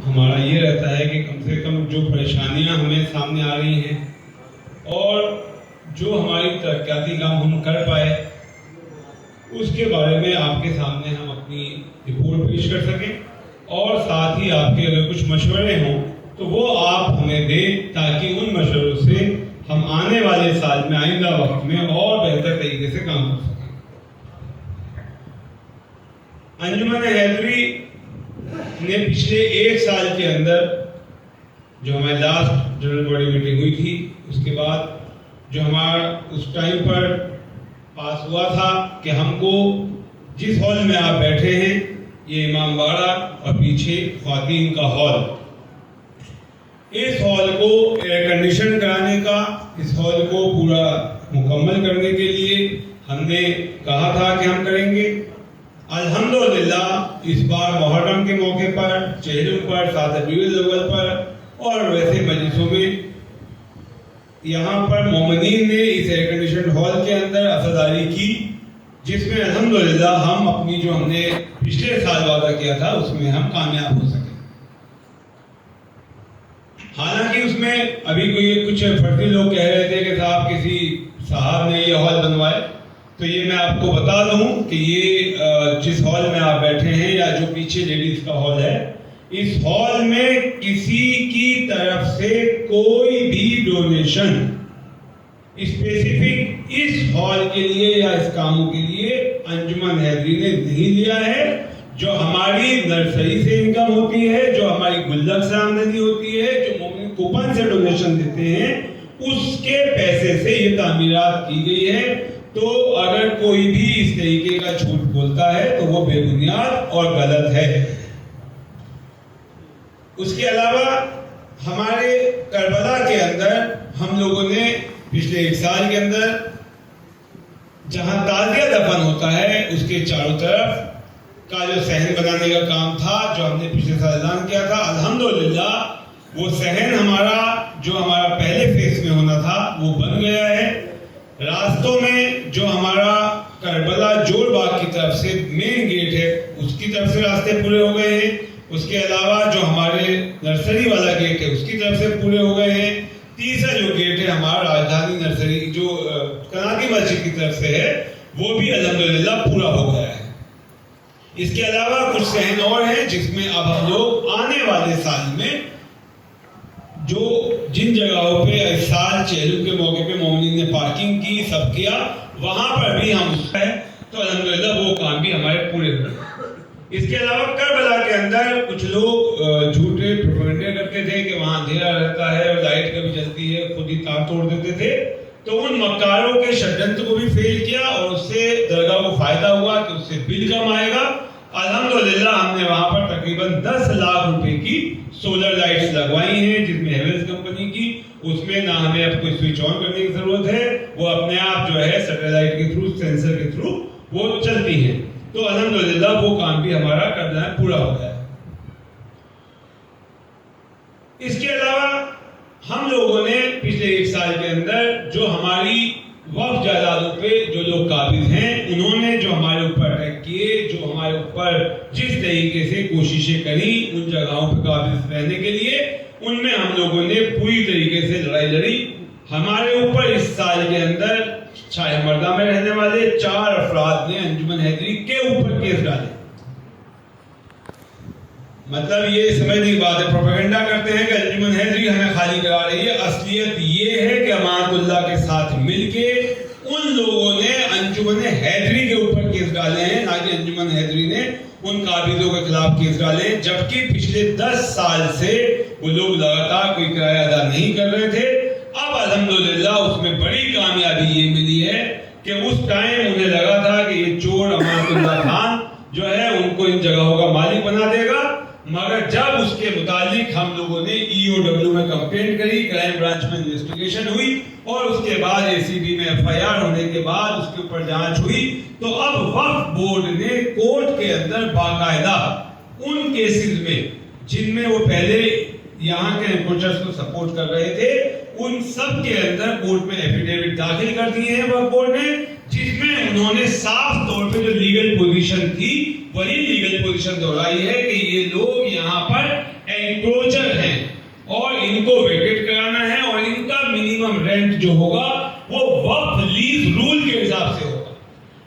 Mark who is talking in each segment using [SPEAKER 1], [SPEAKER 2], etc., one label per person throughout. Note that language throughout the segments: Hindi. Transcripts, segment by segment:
[SPEAKER 1] हमारा ये रहता है कि कम से कम जो परेशानियां हमें सामने आ रही हैं और जो हमारी तरक्याती काम हम कर पाए उसके बारे में आपके सामने हम अपनी रिपोर्ट पेश कर सकें और साथ ही आपके अगर कुछ मशवरे हों तो वो आप हमें दें ताकि उन मशवरों से हम आने वाले साल में आइंदा वक्त में और बेहतर तरीके से काम कर सकें। अंजुमन हैदरी ने पिछले एक साल के अंदर जो हमारी लास्ट जनरल बॉडी मीटिंग हुई थी उसके बाद जो हमारा उस टाइम पर पास हुआ था कि हमको जिस हॉल में आप बैठे हैं ये इमाम बाड़ा और पीछे ख्वातीन का हॉल, इस हॉल को एयर कंडीशन कराने का, इस हॉल को पूरा मुकम्मल करने के लिए हमने कहा था कि हम करेंगे। अल्हम्दुलिल्लाह इस बार मुहर्रम के मौके पर, चेहरों पर, साथ रबीउल अव्वल पर और वैसे मजलिसों में यहाँ पर मोमिनीन ने इस एयर कंडीशन हॉल के अंदर अज़ादारी की, जिसमें अल्हम्दुलिल्लाह हम अपनी जो हमने पिछले साल वादा किया था उसमें हम कामयाब हो सके। हालांकि उसमें अभी कोई कुछ फर्जी लोग कह रहे थे कि साहब किसी साहब ने ये हॉल बनवाए, तो ये मैं आपको बता दूं कि ये जिस हॉल में आप बैठे हैं या जो पीछे लेडीज का हॉल है, इस हॉल में किसी की तरफ से कोई भी डोनेशन स्पेसिफिक इस हॉल के लिए या इस कामों के लिए अंजुमन हैदरी ने नहीं लिया है। जो हमारी नर्सरी से इनकम होती है, जो हमारी गुल्लक से आमदनी होती है, जो मोमिन कूपन से डोनेशन देते हैं, उसके पैसे से ये तामीरात की गई है। तो अगर कोई भी इस तरीके का झूठ बोलता है तो वो बेबुनियाद और गलत है। उसके अलावा हमारे करबला के अंदर हम लोगों ने पिछले एक साल के अंदर जहां ताजिया दफन होता है उसके चारों तरफ का जो सहन बनाने का काम था, जो हमने पिछले साल ऐलान किया था, अल्हम्दुलिल्लाह वो सहन हमारा जो हमारा पहले फेज में होना था वो बन गया है। रास्तों में जो हमारा करबला जोरबाग की तरफ से मेन गेट है उसकी तरफ से रास्ते पूरे हो गए हैं। उसके अलावा जो हमारे नर्सरी वाला गेट है उसकी तरफ से पूरे हो गए हैं। तीसरा जो गेट है हमारा राजधानी नर्सरी जो कनाती मस्जिद की तरफ से है वो भी अल्हम्दुलिल्लाह पूरा हो गया है। इसके अलावा कुछ सहन और हैं जिसमें अब हम लोग आने वाले साल में जो जिन जगहों पे इस साल चेहरों के मौके पे मोमिनीन ने पार्किंग की, सब किया, वहां पर भी हम है तो अल्हम्दुलिल्लाह वो काम भी हमारे पूरे हुए। इसके अलावा करबला के अंदर कुछ लोग झूठे प्रोपेगेंडा करते थे कि वहां अंधेरा रहता है और लाइट कभी जलती है, खुद ही तार तोड़ देते थे। तो उन मक्कारों के षड्यंत्र को भी फेल किया और उससे दरगाह को फायदा हुआ कि उससे बिल कम आएगा। अल्हम्दुलिल्लाह हमने वहां पर तकरीबन 10 लाख रुपए की सोलर लाइट्स लगवाई हैं, जिसमें हेवेल्स कंपनी की, उसमें ना हमें अब कोई स्विच ऑन करने की जरूरत है, वो अपने आप जो है सैटेलाइट के थ्रू, सेंसर के थ्रू वो चलती है। तो अल्हम्दुलिल्लाह वो काम भी हमारा करना है पूरा हो गया है। इसके अलावा हम लोगों ने पिछले एक साल के अंदर जो हमारी वक्फ जायदादों पे जो लोग काबिज हैं उन्होंने जो हमारे ऊपर अटैक किए, जो हमारे ऊपर जिस तरीके से कोशिशें करी उन जगहों पर काबिज रहने के लिए, उनमें हम लोगों ने पूरी तरीके से लड़ाई लड़ी। हमारे ऊपर इस साल के अंदर शाहमर्दा में रहने वाले 4 अफराद ने अंजुमन हैदरी के ऊपर केस डाले। मतलब ये समझने की बात है, प्रोपेगेंडा करते हैं कि अंजुमन हैदरी हमें खाली करा रही है। असलियत ये है कि अमानतुल्लाह के साथ मिलके उन लोगों ने अंजुमन हैदरी के ऊपर केस डाले हैं, ना कि अंजुमन हैदरी ने उन काबिजों के खिलाफ केस डाले। जबकि पिछले 10 साल से वो लोग लगातार कोई किराया अदा नहीं कर रहे थे। अब अल्हम्दुलिल्लाह उसमें बड़ी कामयाबी ये मिली है कि उस टाइम उन्हें लगा था कि ये चोर अमानतुल्लाह खान जो है उनको इन जगहों का मालिक बना देगा, मगर जब उसके मुतालिक हम लोगों ने EOW में कंप्लेंट करी, क्राइम ब्रांच में इन्वेस्टिगेशन हुई और उसके बाद ACB में FIR होने के बाद उसके ऊपर जांच हुई, तो अब वक्फ बोर्ड ने कोर्ट के अंदर बाकायदा उन केसेस में जिनमें वो पहले यहाँ के रिपोर्टर्स को सपोर्ट कर रहे थे, उन सब के अंदर कोर्ट में एफिडेविट दाखिल कर दिए हैं वक्फ बोर्ड ने, जिसमें उन्होंने साफ तौर पे जो लीगल पोजीशन थी वही लीगल पोजीशन दोहराई है कि ये लोग यहाँ पर एंक्रोचर हैं और इनको वेकेट कराना है और इनका मिनिमम रेंट जो होगा वो वक्फ लीज रूल के हिसाब से होगा।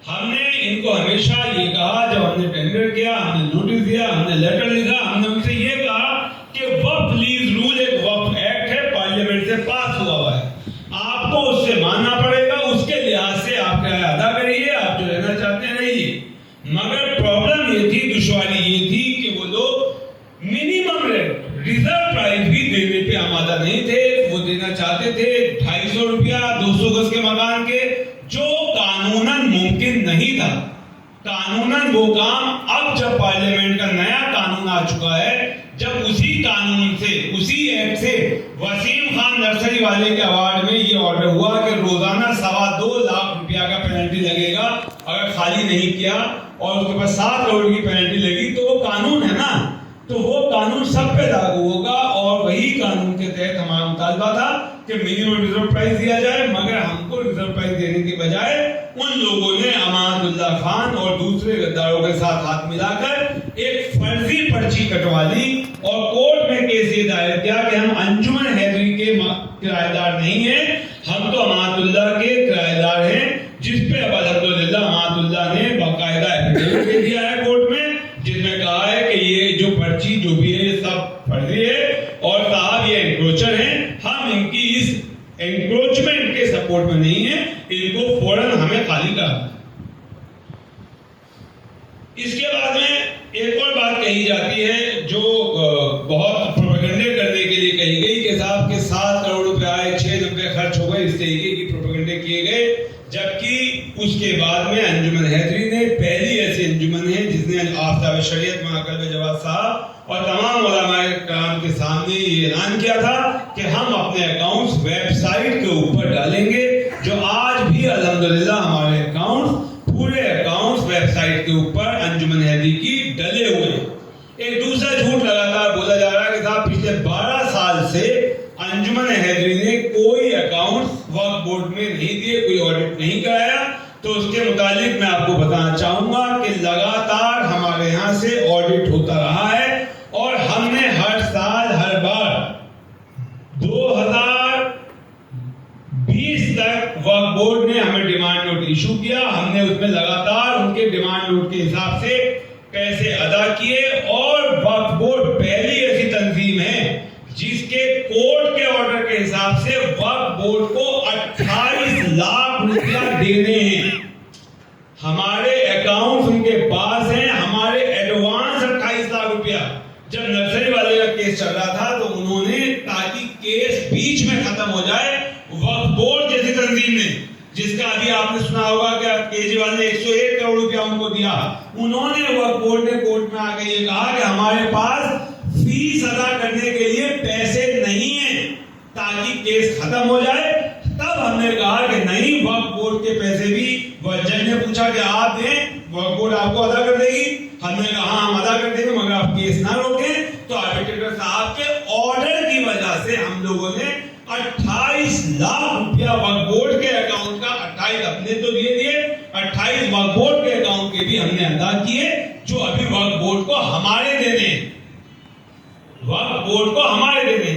[SPEAKER 1] हमने इनको हमेशा ये कहा, जब हमने टेंडर किया, हमने नोटिस दिया, हमने लेटर लिखा, हमने उनसे ये कहा कि वक्फ लीज रूल एक वक्फ एक्ट है, पार्लियामेंट से पास हुआ है, आपको उससे मानना पड़ेगा, उसके लिहाज से आप किराया अदा करिए, आप जो रहना चाहते हैं रहिए। मगर प्रॉब्लम ये थी, दुश्वारी ये थी कि वो लोग मिनिमम रेंट, रिजर्व प्राइस भी देने पे आमादा नहीं थे। वो देना चाहते थे 250 रुपया 200 गज के मकान के, जो कानूनन मुमकिन नहीं था। कानूनन वो काम, अब जब पार्लियामेंट का नया कानून आ चुका है, जब उसी कानून से, उसी एक्ट से वसीम खान नर्सरी वाले के अवार्ड में ये ऑर्डर हुआ कि रोजाना 2.25 लाख रुपया का पेनल्टी लगेगा अगर खाली नहीं किया, और उसके बाद 7 करोड़ की पेनल्टी लगी, तो वो कानून है ना, तो वो कानून सब पे लागू होगा। और वही कानून के तहत हमारा मुतालबा था कि मिनिमम रिजर्व प्राइस दिया जाए, मगर हमको रिजर्व प्राइस देने के बजाय उन लोगों ने अमानतुल्लाह खान और दूसरे गद्दारों के साथ हाथ मिलाकर एक फर्जी पर्ची कटवा ली और कोर्ट में केस ये दायर किया कि हम अंजुमन हैदरी के किराएदार नहीं हैं, हम तो अमानतुल्लाह के किराएदार हैं, जिस पे अब अल्हम्दुलिल्लाह अमानतुल्लाह ने बाकायदा एफिडेविट दे दिया है कोर्ट में, जिसमें कहा है कि ये जो पर्ची जो भी है ये सब फर्जी है और साहब ये एंक्रोचर हैं, हम इनकी इस एंक्रोचमेंट के सपोर्ट में नहीं है, इनको फौरन हमें खाली करा। इसके बाद में एक और बात कही जाती है जो बहुत प्रोपेगेंडे करने के लिए कही गई कि साहब के 7 करोड़ रुपए आए, 6 रुपए खर्च हो गए, इस तरीके की प्रोपेगेंडे किए गए। जबकि उसके बाद में अंजुमन हैदरी ने, पहली ऐसी अंजुमन है जिसने आफ्ताब शरीयत माकल जवाद साहब और तमाम उलमाए कराम के सामने ये ऐलान किया था कि हम अपने अकाउंट्स वेबसाइट के ऊपर डालेंगे, जो आज भी अल्हम्दुलिल्लाह हमारे अकाउंट्स, पूरे अकाउंट्स वेबसाइट के ऊपर अंजुमन हैदरी की डले हुए हैं। एक दूसरा झूठ लगातार बोला जा रहा है कि साहब पिछले 12 साल से अंजुमन हैदरी ने कोई अकाउंट्स वक्फ बोर्ड में नहीं दिए, कोई ऑडिट नहीं कराया। तो उसके मुतालिक मैं आपको बताना चाहूंगा कि लगातार हमारे यहाँ से ऑडिट होता रहा है और हमने हर साल, हर बार 2020 तक वक्फ बोर्ड ने हमें डिमांड नोट इशू किया, हमने उसमें लगातार उनके डिमांड नोट के हिसाब से पैसे अदा किए। और वक्फ बोर्ड पहली ऐसी तंजीम है जिसके कोर्ट के ऑर्डर के हिसाब से वक्फ बोर्ड को 28 लाख रुपया देने हैं। हमारे अकाउंट उनके पास हैं, हमारे एडवांस 28 लाख रुपया। जब नर्सरी वाले का केस चल रहा था तो उन्होंने, ताकि केस बीच में खत्म हो जाए, वक्फ बोर्ड जैसी तंजीम ने, जिसका अभी आपने सुना होगा कि केजरीवाल ने 101 करोड़ रुपया उनको दिया, उन्होंने वक्फ बोर्ड ने कोर्ट में आकर ये कहा कि हमारे पास फीस अदा करने के लिए पैसे नहीं है, ताकि केस खत्म हो जाए। तब हमने कहा कि नहीं, वक्फ बोर्ड के पैसे भी, जज ने पूछा कि आप दें, वक्फ बोर्ड आपको अदा कर देगी। हमने कहा हम अदा कर देंगे मगर आप केस ना रोकें। तो आर्बिट्रेटर साहब के ऑर्डर की वजह से हम लोगों ने 28 लाख रुपया वक्फ बोर्ड के अकाउंट का, 28 अपने तो दिए, 28 वक्फ बोर्ड के अकाउंट के भी हमने अदा किए, जो अभी वक्फ बोर्ड को हमारे देने, वक्फ बोर्ड को हमारे देने।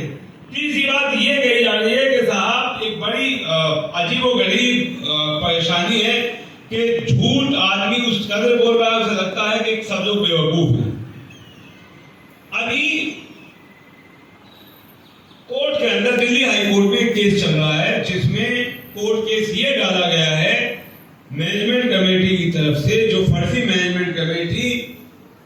[SPEAKER 1] तीसरी बात ये कही जा रही है कि साहब एक बड़ी अजीबोगरीब परेशानी है कि झूठ आदमी उस कदर बोल रहा है, उसे लगता है कि सब लोग बेवकूफ हैं। अभी कोर्ट के अंदर, दिल्ली हाई कोर्ट में एक केस चल रहा है जिसमें कोर्ट केस ये डाला गया है मैनेजमेंट कमेटी की तरफ से, जो फर्जी मैनेजमेंट कमेटी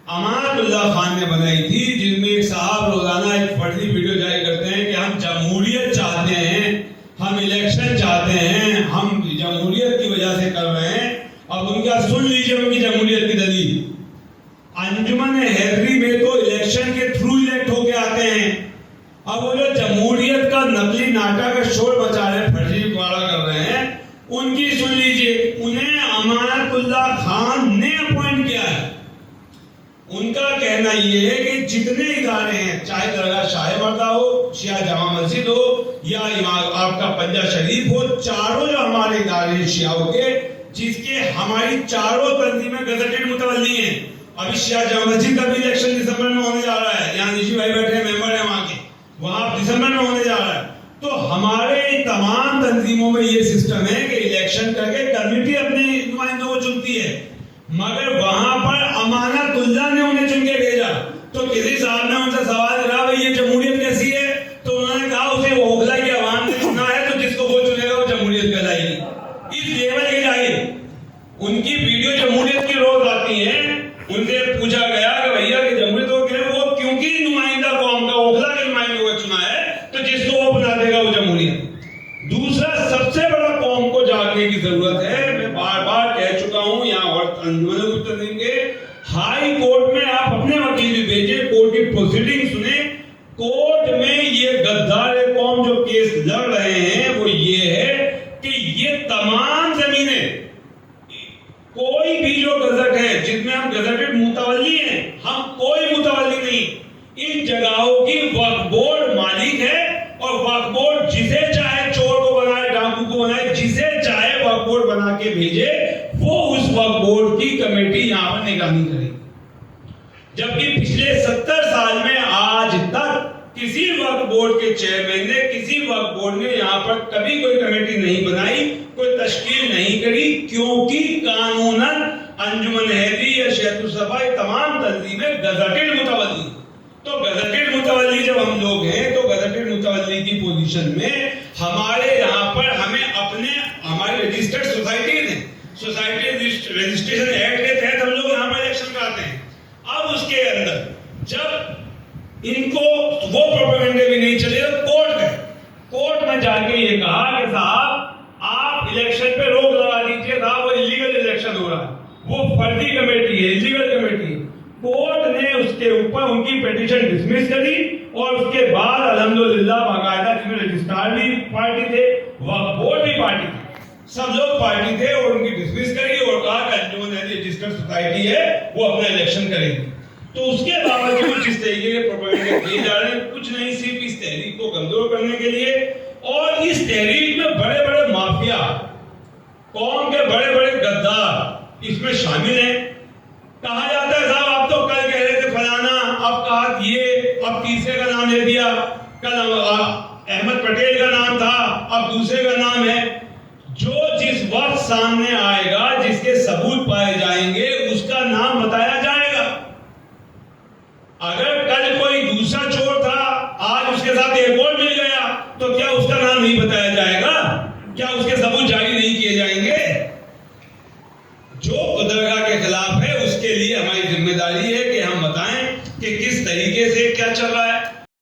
[SPEAKER 1] अमानतुल्लाह खान ने बनाई थी, जिनमें एक साहब रोजाना एक फर्जी वीडियो जारी करते हैं कि हम जमहूरियत चाहते हैं, हम इलेक्शन चाहते हैं, हम जमहूरियत की वजह से कर रहे हैं। अब उनका सुन लीजिए उनकी जमहूरियत की दलील। अंजुमन हैदरी में तो इलेक्शन के थ्रू इलेक्ट होके आते हैं। अब वो जो जमहूरियत का नकली नाटक का शोर मचा रहे हैं, फर्जी वाड़ा कर रहे हैं, उनकी सुन लीजिए। उन्हें अमानतुल्लाह खान ने अपॉइंट किया है। उनका कहना यह है कि जितने इदारे हैं, चाहे दरगाह शाह मर्दा हो, शिया जमा मस्जिद हो या आपका पंजा शरीफ हो, चारों जो हमारे इदारे हैं शियाओं के, जिसके हमारी चारों तंजीमें गजटेड मुतवल्ली हैं। अभी शिया जमा मस्जिद का भी इलेक्शन दिसंबर में होने जा रहा है, यहाँ निशी भाई बैठे हैं, मेंबर हैं वहां दिसंबर में होने जा रहा है। तो हमारे तमाम तंजीमों में ये सिस्टम है कि इलेक्शन करके कमेटी अपने नुमाइंदों को चुनती है, मगर वहां पर अमानतुल्लाह ने उन्हें चुन के भेजा। तो किसी साहब ने उनसे सवाल करा, भाई ये जमहूरियत कैसी है? तो उन्होंने कहा उसे वो होगला की आवाम ने चुना है, तो जिसको वो चुनेगा वो जमहूरियत कहलाएगी। इस लेवल की जाहिर उनकी वीडियो जमहूरियत की रोज आती है। उनसे पूछा गया कि भैया कि जमहूरियत हो गया, वो क्योंकि नुमाइंदा कौम का ओखला के नुमाइंदे को चुना है, तो जिसको वो बना देगा वो जमहूरियत। दूसरा, सबसे बड़ा कौम को जागने की जरूरत है। मैं बार बार कह चुका हूं, यहाँ और अंजुमन को उत्तर देंगे, हाई कोर्ट में आप अपने वकील भी भेजिए, कोर्ट की प्रोसीडिंग सुने। कोर्ट में ये गद्दार कौम जो केस लड़ रहे हैं वो ये है कि ये तमाम जमीनें, कोई भी जो गजट है जिसमें हम गजटेड मुतवल्ली हैं, हम कोई मुतवल्ली नहीं, इन जगहों की वक्फ बोर्ड मालिक है। और वक्फ बोर्ड जिसे चाहे चोर को बनाए, डाकू को बनाए, जिसे चाहे वक्फ बोर्ड बना के भेजे, वो उस वक्फ बोर्ड की कमेटी यहां पर निगरानी करेगी। जबकि पिछले 70 साल में आज तक किसी वक्फ बोर्ड के चेयरमैन ने, किसी वक्फ बोर्ड ने यहां पर कभी कोई कमेटी नहीं बनाई, कोई तश्कील नहीं करी, क्योंकि कानूनन अंजुमन हैदी या शैखुल सफा तमाम तंजीमें गजटेड मुतवल्ली। तो गजटेड मुतवल्ली जब हम लोग हैं, तो गजटेड मुतवल्ली की पोजीशन में हमारे यहाँ पर हमें अपने, हमारी रजिस्टर्ड सोसाइटी ने, सोसाइटी रजिस्ट्रेशन एक्ट के तहत हम लोग यहाँ पर इलेक्शन कराते हैं। अब उसके अंदर जब इनको वो प्रोपेगेंडे भी नहीं चले, कोर्ट में जाके ये कहा कि साहब आप इलेक्शन पे रोक लगा दीजिए, साहब वो इलीगल इलेक्शन हो रहा है, वो फर्जी कमेटी है, इलीगल कमेटी है। कोर्ट ने उसके ऊपर उनकी पिटीशन डिसमिस करी और उसके बाद अल्हम्दुलिल्लाह बाकायदा जिसमें रजिस्ट्रार भी पार्टी थे, वक्फ बोर्ड भी पार्टी थी, सब लोग पार्टी थे, और उनकी डिसमिस करी और कहा कि अंजुमन रजिस्टर्ड सोसाइटी है वो अपना इलेक्शन करेगी। तो उसके बावजूद जिस तरीके के प्रोपेगेंडे किए जा रहे हैं, कुछ नहीं, सिर्फ इस तहरीक को कमजोर करने के लिए। और इस तहरीक में बड़े बड़े माफिया, कौम के बड़े बड़े गद्दार इसमें शामिल हैं। कहा जाता है साहब आप तो कल कह रहे थे फलाना, अब कहा ये, अब तीसरे का नाम ले दिया, कल अहमद पटेल का नाम था, अब दूसरे का नाम है। जो जिस वक्त सामने आएगा, जिसके सबूत पाए जाएंगे,